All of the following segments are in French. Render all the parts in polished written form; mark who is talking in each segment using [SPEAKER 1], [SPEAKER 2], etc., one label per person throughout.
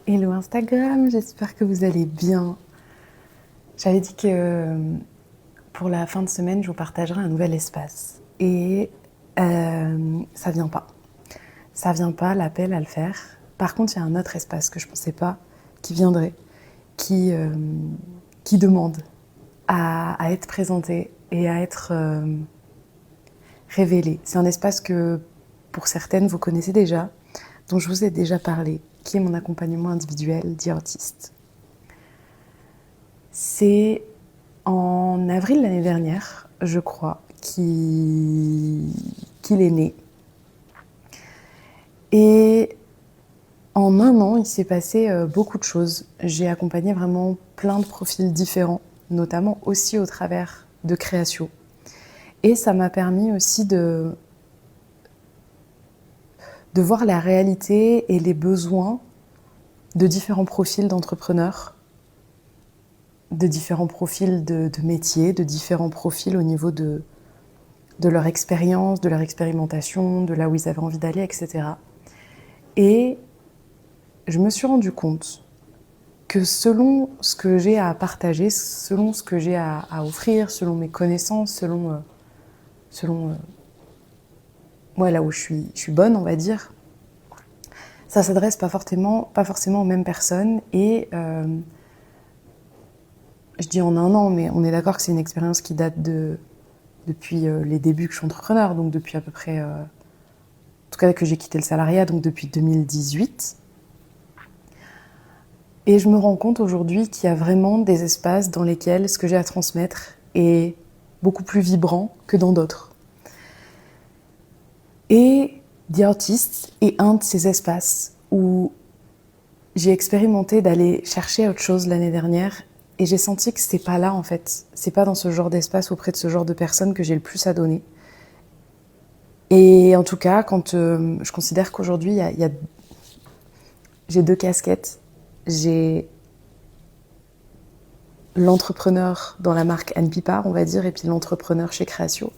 [SPEAKER 1] Hello Instagram, j'espère que vous allez bien. J'avais dit que pour la fin de semaine, je vous partagerai un nouvel espace. Et ça vient pas. Ça vient pas, l'appel à le faire. Par contre, il y a un autre espace que je pensais pas qui viendrait, qui, euh, qui demande à être présenté et à être révélé. C'est un espace que pour certaines vous connaissez déjà, dont je vous ai déjà parlé, qui est mon accompagnement individuel d'e-artiste. C'est en avril l'année dernière, je crois, qu'il est né. Et en un an, il s'est passé beaucoup de choses. J'ai accompagné vraiment plein de profils différents, notamment aussi au travers de création. Et ça m'a permis aussi de voir la réalité et les besoins de différents profils d'entrepreneurs, de différents profils de métiers, de différents profils au niveau de leur expérience, de leur expérimentation, de là où ils avaient envie d'aller, etc. Et je me suis rendu compte que selon ce que j'ai à partager, selon ce que j'ai à offrir, selon mes connaissances, selon là où je suis bonne, on va dire, ça s'adresse pas forcément aux mêmes personnes. Et je dis en un an, mais on est d'accord que c'est une expérience qui date depuis les débuts que je suis entrepreneur, donc depuis à peu près, en tout cas que j'ai quitté le salariat, donc depuis 2018. Et je me rends compte aujourd'hui qu'il y a vraiment des espaces dans lesquels ce que j'ai à transmettre est beaucoup plus vibrant que dans d'autres. Et The Artist est un de ces espaces où j'ai expérimenté d'aller chercher autre chose l'année dernière et j'ai senti que c'est pas là en fait. C'est pas dans ce genre d'espace auprès de ce genre de personnes que j'ai le plus à donner. Et en tout cas, quand je considère qu'aujourd'hui, j'ai deux casquettes. J'ai l'entrepreneur dans la marque Anne Pipard, on va dire, et puis l'entrepreneur chez Créatio.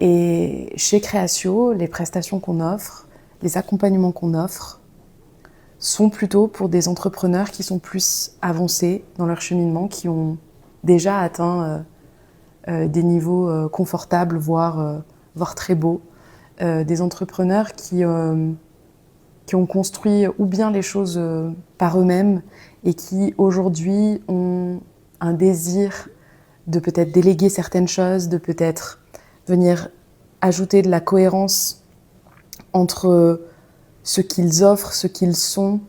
[SPEAKER 1] Et chez Créatio, les prestations qu'on offre, les accompagnements qu'on offre, sont plutôt pour des entrepreneurs qui sont plus avancés dans leur cheminement, qui ont déjà atteint des niveaux confortables, voire très beaux. Des entrepreneurs qui ont construit ou bien les choses par eux-mêmes et qui aujourd'hui ont un désir de peut-être déléguer certaines choses, de peut-être venir ajouter de la cohérence entre ce qu'ils offrent, ce qu'ils sont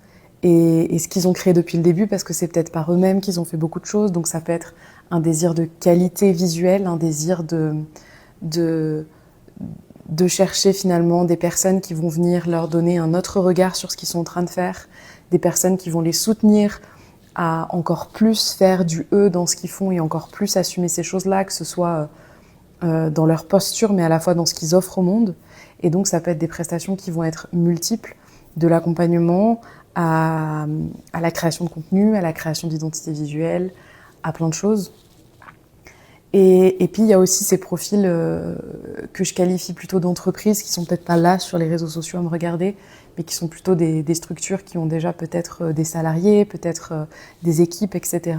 [SPEAKER 1] et ce qu'ils ont créé depuis le début, parce que c'est peut-être par eux-mêmes qu'ils ont fait beaucoup de choses. Donc ça peut être un désir de qualité visuelle, un désir de chercher finalement des personnes qui vont venir leur donner un autre regard sur ce qu'ils sont en train de faire, des personnes qui vont les soutenir à encore plus faire du eux dans ce qu'ils font et encore plus assumer ces choses-là, que ce soit dans leur posture, mais à la fois dans ce qu'ils offrent au monde. Et donc ça peut être des prestations qui vont être multiples, de l'accompagnement à la création de contenu, à la création d'identité visuelle, à plein de choses. Et puis il y a aussi ces profils que je qualifie plutôt d'entreprises, qui sont peut-être pas là sur les réseaux sociaux à me regarder, mais qui sont plutôt des structures qui ont déjà peut-être des salariés, peut-être des équipes, etc.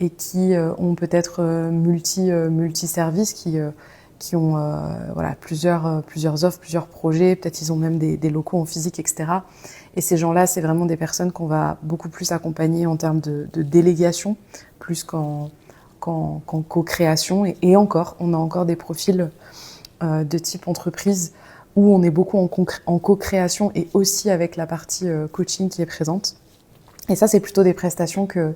[SPEAKER 1] Et qui ont peut-être multi-services, qui ont voilà, plusieurs offres, plusieurs projets, peut-être ils ont même des locaux en physique, etc. Et ces gens-là, c'est vraiment des personnes qu'on va beaucoup plus accompagner en termes de délégation, plus qu'en co-création. Et encore, on a encore des profils de type entreprise où on est beaucoup en co-création et aussi avec la partie coaching qui est présente. Et ça, c'est plutôt des prestations que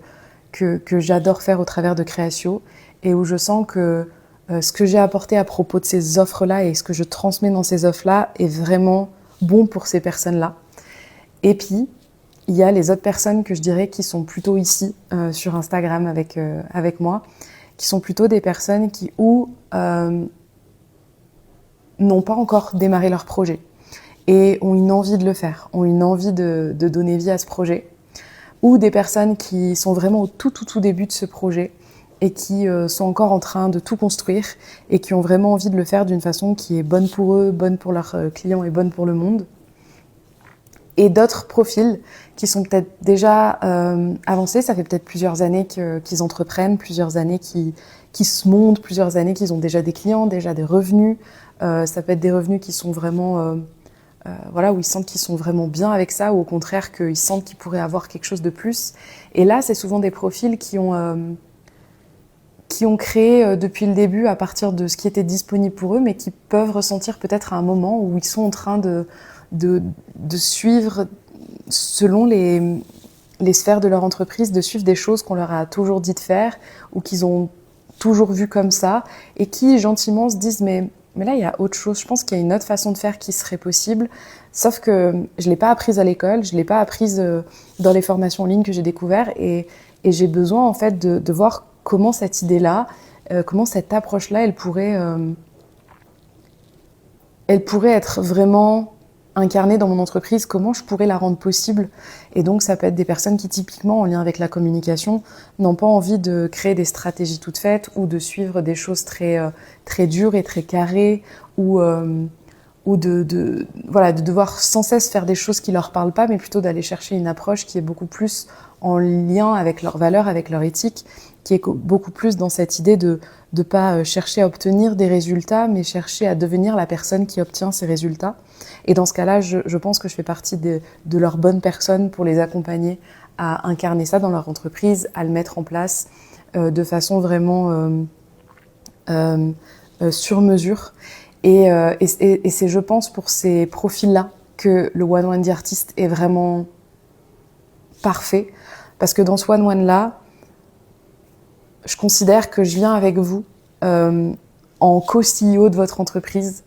[SPEAKER 1] j'adore faire au travers de Créatio et où je sens que ce que j'ai apporté à propos de ces offres-là et ce que je transmets dans ces offres-là est vraiment bon pour ces personnes-là. Et puis, il y a les autres personnes que je dirais qui sont plutôt ici sur Instagram avec moi, qui sont plutôt des personnes qui n'ont pas encore démarré leur projet et ont une envie de le faire, ont une envie de donner vie à ce projet, ou des personnes qui sont vraiment au tout début de ce projet et qui sont encore en train de tout construire et qui ont vraiment envie de le faire d'une façon qui est bonne pour eux, bonne pour leurs clients et bonne pour le monde. et d'autres profils qui sont peut-être déjà avancés. Ça fait peut-être plusieurs années qu'ils entreprennent, plusieurs années qu'ils se montent, plusieurs années qu'ils ont déjà des clients, déjà des revenus. Ça peut être des revenus qui sont vraiment... voilà, où ils sentent qu'ils sont vraiment bien avec ça, ou au contraire qu'ils sentent qu'ils pourraient avoir quelque chose de plus. Et là, c'est souvent des profils qui ont créé depuis le début à partir de ce qui était disponible pour eux, mais qui peuvent ressentir peut-être à un moment où ils sont en train de suivre, selon les sphères de leur entreprise, de suivre des choses qu'on leur a toujours dit de faire ou qu'ils ont toujours vues comme ça, et qui gentiment se disent mais là, il y a autre chose. Je pense qu'il y a une autre façon de faire qui serait possible. Sauf que je ne l'ai pas apprise à l'école, je ne l'ai pas apprise dans les formations en ligne que j'ai découvertes. Et j'ai besoin, en fait, de voir comment cette idée-là, comment cette approche-là, elle pourrait être vraiment incarnée dans mon entreprise, comment je pourrais la rendre possible. Et donc, ça peut être des personnes qui, typiquement, en lien avec la communication, n'ont pas envie de créer des stratégies toutes faites ou de suivre des choses très, très dures et très carrées, ou de devoir sans cesse faire des choses qui leur parlent pas, mais plutôt d'aller chercher une approche qui est beaucoup plus en lien avec leurs valeurs, avec leur éthique, qui est beaucoup plus dans cette idée de ne pas chercher à obtenir des résultats, mais chercher à devenir la personne qui obtient ces résultats. Et dans ce cas-là, je pense que je fais partie de leurs bonnes personnes pour les accompagner à incarner ça dans leur entreprise, à le mettre en place de façon vraiment sur mesure. Et c'est, je pense, pour ces profils-là que le One The Artist est vraiment parfait. Parce que dans ce One-là, je considère que je viens avec vous en co-CEO de votre entreprise.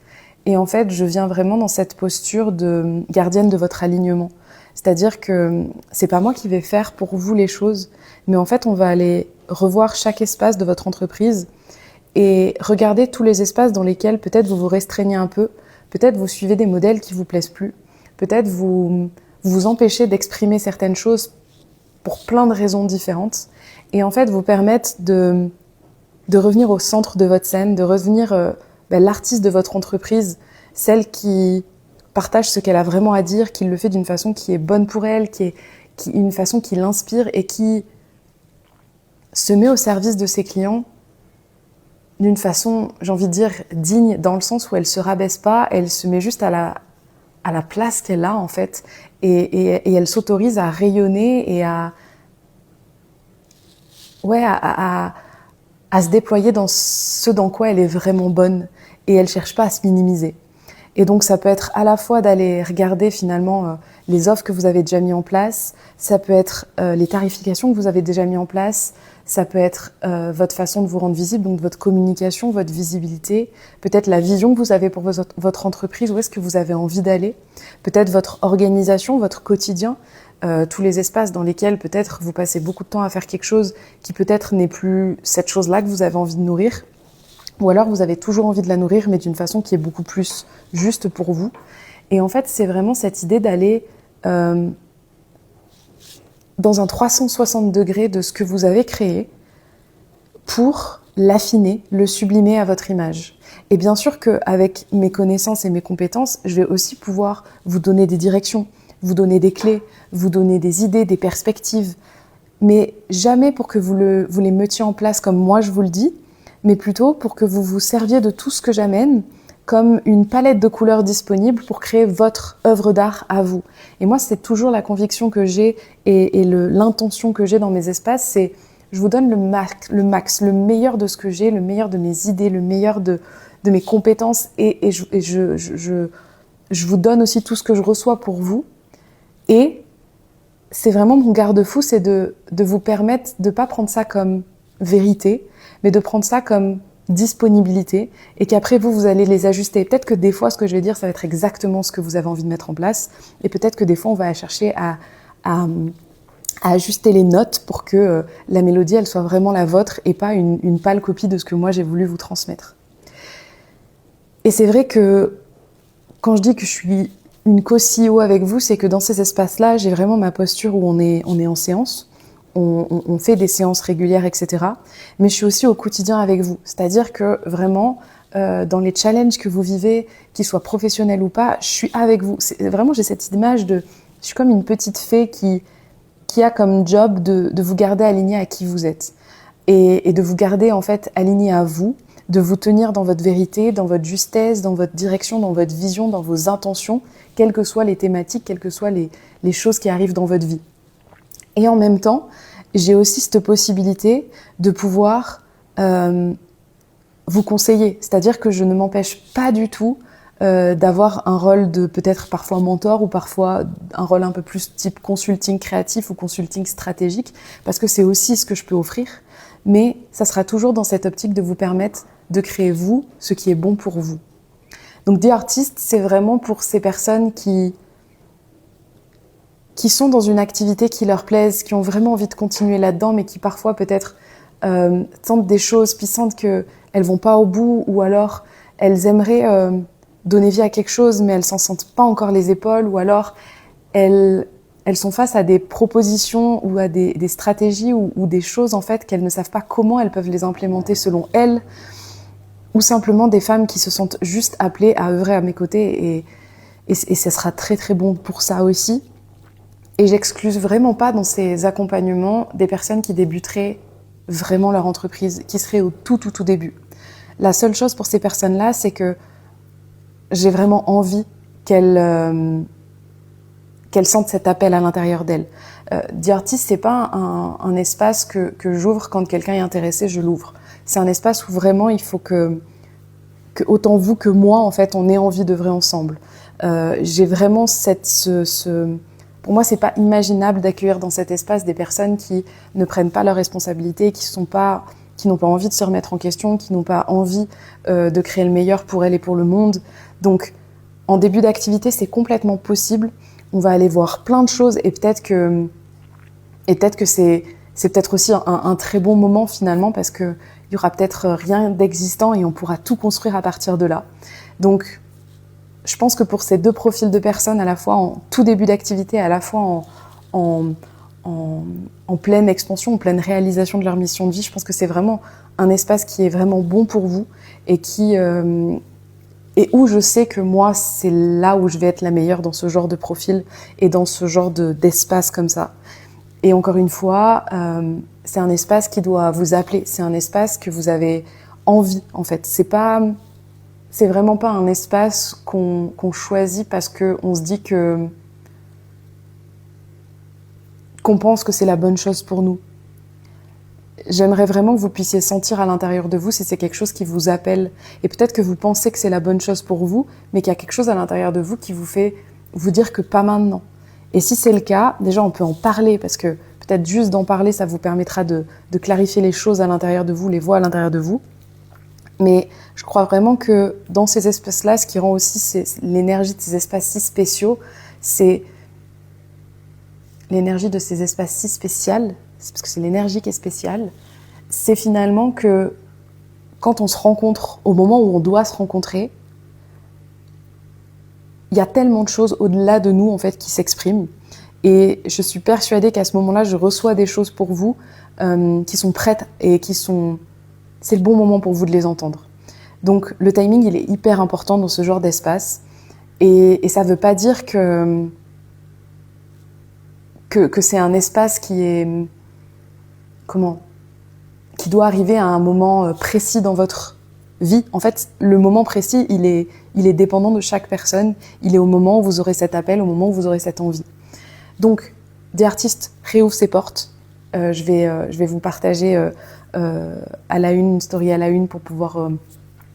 [SPEAKER 1] Et en fait, je viens vraiment dans cette posture de gardienne de votre alignement. C'est-à-dire que c'est pas moi qui vais faire pour vous les choses, mais en fait, on va aller revoir chaque espace de votre entreprise et regarder tous les espaces dans lesquels peut-être vous vous restreignez un peu, peut-être vous suivez des modèles qui vous plaisent plus, peut-être vous vous empêchez d'exprimer certaines choses pour plein de raisons différentes, et en fait vous permettre de revenir au centre de votre scène, de revenir l'artiste de votre entreprise, celle qui partage ce qu'elle a vraiment à dire, qui le fait d'une façon qui est bonne pour elle, qui une façon qui l'inspire et qui se met au service de ses clients d'une façon, j'ai envie de dire, digne, dans le sens où elle se rabaisse pas, elle se met juste à la place qu'elle a en fait, et elle s'autorise à rayonner et à se déployer dans ce dans quoi elle est vraiment bonne, et elle cherche pas à se minimiser. Et donc ça peut être à la fois d'aller regarder finalement les offres que vous avez déjà mis en place, ça peut être les tarifications que vous avez déjà mis en place, ça peut être votre façon de vous rendre visible, donc votre communication, votre visibilité, peut-être la vision que vous avez pour votre entreprise, où est-ce que vous avez envie d'aller, peut-être votre organisation, votre quotidien, tous les espaces dans lesquels peut-être vous passez beaucoup de temps à faire quelque chose qui peut-être n'est plus cette chose-là que vous avez envie de nourrir, ou alors vous avez toujours envie de la nourrir, mais d'une façon qui est beaucoup plus juste pour vous. Et en fait, c'est vraiment cette idée d'aller dans un 360 degrés de ce que vous avez créé pour l'affiner, le sublimer à votre image. Et bien sûr qu'avec mes connaissannes et mes compétences, je vais aussi pouvoir vous donner des directions, vous donner des clés, vous donner des idées, des perspectives, mais jamais pour que vous les mettiez en place comme moi je vous le dis, mais plutôt pour que vous vous serviez de tout ce que j'amène comme une palette de couleurs disponible pour créer votre œuvre d'art à vous. Et moi, c'est toujours la conviction que j'ai et l'intention que j'ai dans mes espaces, c'est je vous donne le meilleur de ce que j'ai, le meilleur de mes idées, le meilleur de mes compétences, et je vous donne aussi tout ce que je reçois pour vous. Et c'est vraiment mon garde-fou, c'est de vous permettre de ne pas prendre ça comme vérité, mais de prendre ça comme disponibilité, et qu'après vous allez les ajuster. Peut-être que des fois, ce que je vais dire, ça va être exactement ce que vous avez envie de mettre en place, et peut-être que des fois, on va chercher à ajuster les notes pour que la mélodie, elle soit vraiment la vôtre, et pas une pâle copie de ce que moi, j'ai voulu vous transmettre. Et c'est vrai que quand je dis que je suis une co-CEO avec vous, c'est que dans ces espaces-là, j'ai vraiment ma posture où on est en séance, on fait des séances régulières, etc. Mais je suis aussi au quotidien avec vous. C'est-à-dire que vraiment, dans les challenges que vous vivez, qu'ils soient professionnels ou pas, je suis avec vous. Vraiment, j'ai cette image Je suis comme une petite fée qui a comme job de vous garder aligné à qui vous êtes. Et de vous garder en fait aligné à vous, de vous tenir dans votre vérité, dans votre justesse, dans votre direction, dans votre vision, dans vos intentions, quelles que soient les thématiques, quelles que soient les choses qui arrivent dans votre vie. Et en même temps, j'ai aussi cette possibilité de pouvoir vous conseiller. C'est-à-dire que je ne m'empêche pas du tout d'avoir un rôle de peut-être parfois mentor ou parfois un rôle un peu plus type consulting créatif ou consulting stratégique, parce que c'est aussi ce que je peux offrir. Mais ça sera toujours dans cette optique de vous permettre de créer vous ce qui est bon pour vous. Donc The Artist, c'est vraiment pour ces personnes qui sont dans une activité qui leur plaise, qui ont vraiment envie de continuer là-dedans, mais qui parfois peut-être sentent des choses, puis sentent qu'elles vont pas au bout, ou alors elles aimeraient donner vie à quelque chose, mais elles s'en sentent pas encore les épaules, ou alors elles sont face à des propositions ou à des stratégies ou des choses en fait qu'elles ne savent pas comment elles peuvent les implémenter selon elles, ou simplement des femmes qui se sentent juste appelées à œuvrer à mes côtés, et ça sera très très bon pour ça aussi. Et j'exclus vraiment pas dans ces accompagnements des personnes qui débuteraient vraiment leur entreprise, qui seraient au tout début. La seule chose pour ces personnes-là, c'est que j'ai vraiment envie qu'elles sentent cet appel à l'intérieur d'elles. The Artist, c'est pas un espace que j'ouvre quand quelqu'un est intéressé, je l'ouvre. C'est un espace où vraiment il faut que autant vous que moi, en fait, on ait envie d'œuvrer ensemble. J'ai vraiment pour moi, c'est pas imaginable d'accueillir dans cet espace des personnes qui ne prennent pas leurs responsabilités, qui n'ont pas envie de se remettre en question, qui n'ont pas envie de créer le meilleur pour elles et pour le monde. Donc, en début d'activité, c'est complètement possible. On va aller voir plein de choses et peut-être que c'est peut-être aussi un très bon moment finalement, parce que il y aura peut-être rien d'existant et on pourra tout construire à partir de là. Donc, je pense que pour ces deux profils de personnes, à la fois en tout début d'activité, à la fois en pleine expansion, en pleine réalisation de leur mission de vie, je pense que c'est vraiment un espace qui est vraiment bon pour vous et où je sais que moi, c'est là où je vais être la meilleure dans ce genre de profil et dans ce genre d'espace comme ça. Et encore une fois, c'est un espace qui doit vous appeler, c'est un espace que vous avez envie en fait. C'est vraiment pas un espace qu'on choisit parce qu'on se dit qu'on pense que c'est la bonne chose pour nous. J'aimerais vraiment que vous puissiez sentir à l'intérieur de vous si c'est quelque chose qui vous appelle. Et peut-être que vous pensez que c'est la bonne chose pour vous, mais qu'il y a quelque chose à l'intérieur de vous qui vous fait vous dire que pas maintenant. Et si c'est le cas, déjà on peut en parler, parce que peut-être juste d'en parler, ça vous permettra de clarifier les choses à l'intérieur de vous, les voies à l'intérieur de vous. Mais je crois vraiment que dans ces espaces-là, ce qui rend aussi l'énergie de ces espaces si spéciaux, c'est l'énergie de ces espaces si spéciales, parce que c'est l'énergie qui est spéciale, c'est finalement que quand on se rencontre, au moment où on doit se rencontrer, il y a tellement de choses au-delà de nous en fait qui s'expriment. Et je suis persuadée qu'à ce moment-là, je reçois des choses pour vous qui sont prêtes et c'est le bon moment pour vous de les entendre. Donc le timing, il est hyper important dans ce genre d'espace. Et ça ne veut pas dire que c'est un espace qui doit arriver à un moment précis dans votre vie. En fait, le moment précis, il est dépendant de chaque personne. Il est au moment où vous aurez cet appel, au moment où vous aurez cette envie. Donc, The Artist réouvre ses portes. Je vais vous partager à la une story à la une pour pouvoir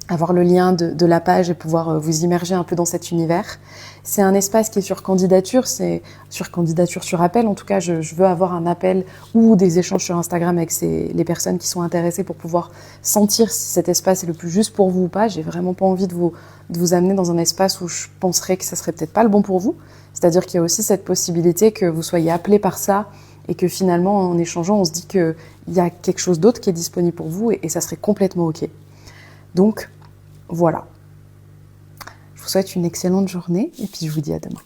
[SPEAKER 1] avoir le lien de la page et pouvoir vous immerger un peu dans cet univers. C'est un espace qui est sur candidature, sur appel. En tout cas, je veux avoir un appel ou des échanges sur Instagram avec les personnes qui sont intéressées pour pouvoir sentir si cet espace est le plus juste pour vous ou pas. J'ai vraiment pas envie de vous amener dans un espace où je penserais que ça serait peut-être pas le bon pour vous. C'est-à-dire qu'il y a aussi cette possibilité que vous soyez appelé par ça et que finalement, en échangeant, on se dit qu'il y a quelque chose d'autre qui est disponible pour vous et ça serait complètement OK. Donc, voilà. Je vous souhaite une excellente journée et puis je vous dis à demain.